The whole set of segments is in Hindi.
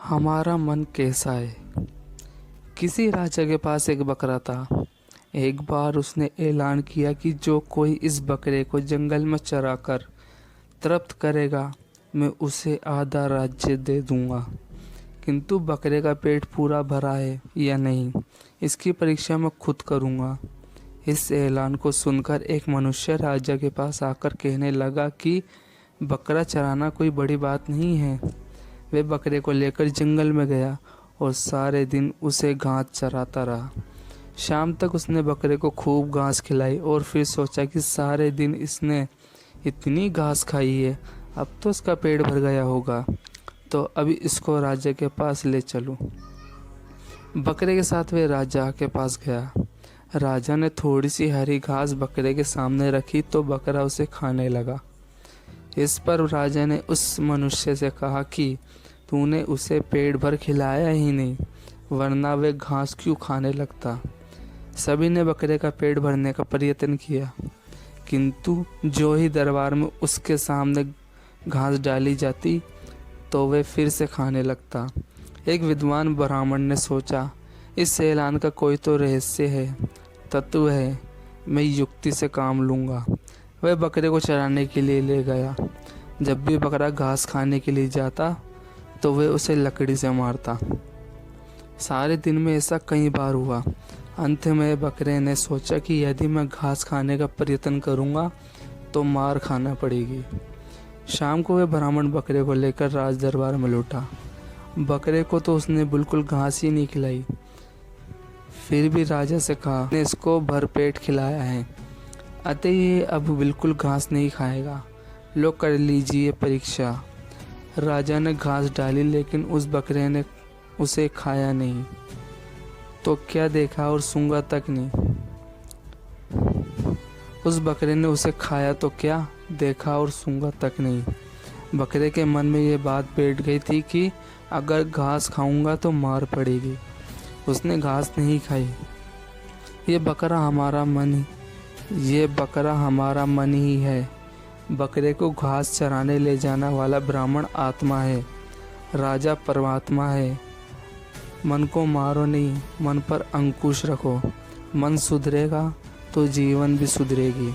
हमारा मन कैसा है। किसी राजा के पास एक बकरा था। एक बार उसने ऐलान किया कि जो कोई इस बकरे को जंगल में चराकर तृप्त करेगा, मैं उसे आधा राज्य दे दूंगा। किंतु बकरे का पेट पूरा भरा है या नहीं, इसकी परीक्षा मैं खुद करूंगा। इस ऐलान को सुनकर एक मनुष्य राजा के पास आकर कहने लगा कि बकरा चराना कोई बड़ी बात नहीं है। वह बकरे को लेकर जंगल में गया और सारे दिन उसे घास चराता रहा। शाम तक उसने बकरे को खूब घास खिलाई और फिर सोचा कि सारे दिन इसने इतनी घास खाई है, अब तो उसका पेट भर गया होगा, तो अभी इसको राजा के पास ले चलूं। बकरे के साथ वह राजा के पास गया। राजा ने थोड़ी सी हरी घास बकरे के सामने रखी तो बकरा उसे खाने लगा। इस पर राजा ने उस मनुष्य से कहा कि तूने उसे पेट भर खिलाया ही नहीं, वरना वे घास क्यों खाने लगता। सभी ने बकरे का पेट भरने का प्रयत्न किया, किंतु जो ही दरबार में उसके सामने घास डाली जाती तो वे फिर से खाने लगता। एक विद्वान ब्राह्मण ने सोचा, इस ऐलान का कोई तो रहस्य है, तत्व है, मैं युक्ति से काम लूँगा। वह बकरे को चराने के लिए ले गया। जब भी बकरा घास खाने के लिए जाता तो वह उसे लकड़ी से मारता। सारे दिन में ऐसा कई बार हुआ। अंत में बकरे ने सोचा कि यदि मैं घास खाने का प्रयत्न करूँगा तो मार खाना पड़ेगी। शाम को वह ब्राह्मण बकरे को लेकर राज दरबार में लौटा। बकरे को तो उसने बिल्कुल घास ही नहीं खिलाई। फिर भी राजा से कहा, ने इसको भरपेट खिलाया है, अतः ये अब बिल्कुल घास नहीं खाएगा। लो कर लीजिए परीक्षा। राजा ने घास डाली, लेकिन उस बकरे ने उसे खाया नहीं तो क्या देखा और सूंघा तक नहीं। उस बकरे ने उसे खाया तो क्या देखा और सूंघा तक नहीं। बकरे के मन में ये बात बैठ गई थी कि अगर घास खाऊंगा तो मार पड़ेगी। उसने घास नहीं खाई। ये बकरा हमारा मन ही है। बकरे को घास चराने ले जाने वाला ब्राह्मण आत्मा है, राजा परमात्मा है। मन को मारो नहीं, मन पर अंकुश रखो। मन सुधरेगा तो जीवन भी सुधरेगी।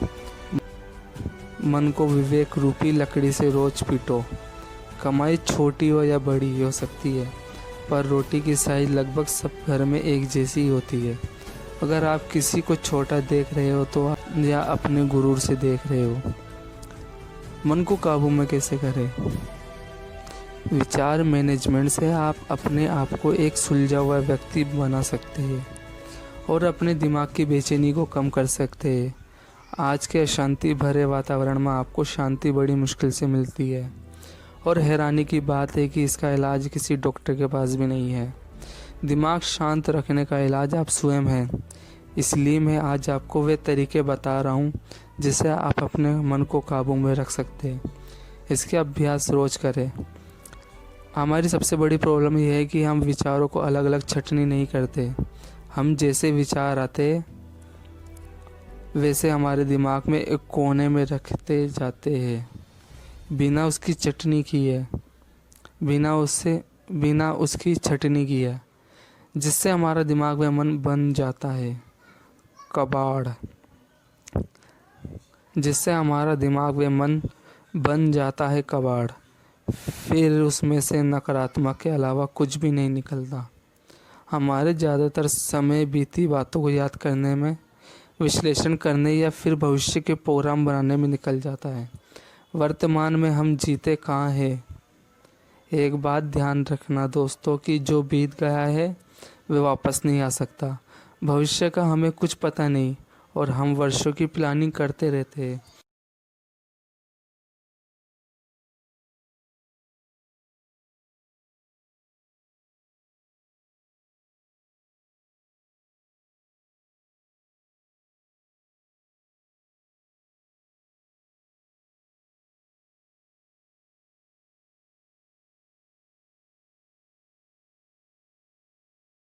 मन को विवेक रूपी लकड़ी से रोज पीटो। कमाई छोटी हो या बड़ी हो सकती है, पर रोटी की साइज लगभग सब घर में एक जैसी होती है। अगर आप किसी को छोटा देख रहे हो तो या अपने गुरूर से देख रहे हो। मन को काबू में कैसे करें? विचार मैनेजमेंट से आप अपने आप को एक सुलझा हुआ व्यक्ति बना सकते हैं और अपने दिमाग की बेचैनी को कम कर सकते हैं। आज के अशांति भरे वातावरण में आपको शांति बड़ी मुश्किल से मिलती है और हैरानी की बात है कि इसका इलाज किसी डॉक्टर के पास भी नहीं है। दिमाग शांत रखने का इलाज आप स्वयं हैं। इसलिए मैं आज आपको वे तरीके बता रहा हूँ जिससे आप अपने मन को काबू में रख सकते हैं। इसके अभ्यास रोज करें। हमारी सबसे बड़ी प्रॉब्लम यह है कि हम विचारों को अलग अलग छटनी नहीं करते। हम जैसे विचार आते वैसे हमारे दिमाग में एक कोने में रखते जाते हैं, बिना उसकी छटनी किए, बिना उसकी छटनी किए, जिससे हमारा दिमाग में मन बन जाता है कबाड़। जिससे हमारा दिमाग में मन बन जाता है कबाड़। फिर उसमें से नकारात्मक के अलावा कुछ भी नहीं निकलता। हमारे ज़्यादातर समय बीती बातों को याद करने में, विश्लेषण करने या फिर भविष्य के प्रोग्राम बनाने में निकल जाता है। वर्तमान में हम जीते कहाँ हैं? एक बात ध्यान रखना दोस्तों कि जो बीत गया है वह वापस नहीं आ सकता। भविष्य का हमें कुछ पता नहीं और हम वर्षों की प्लानिंग करते रहते हैं।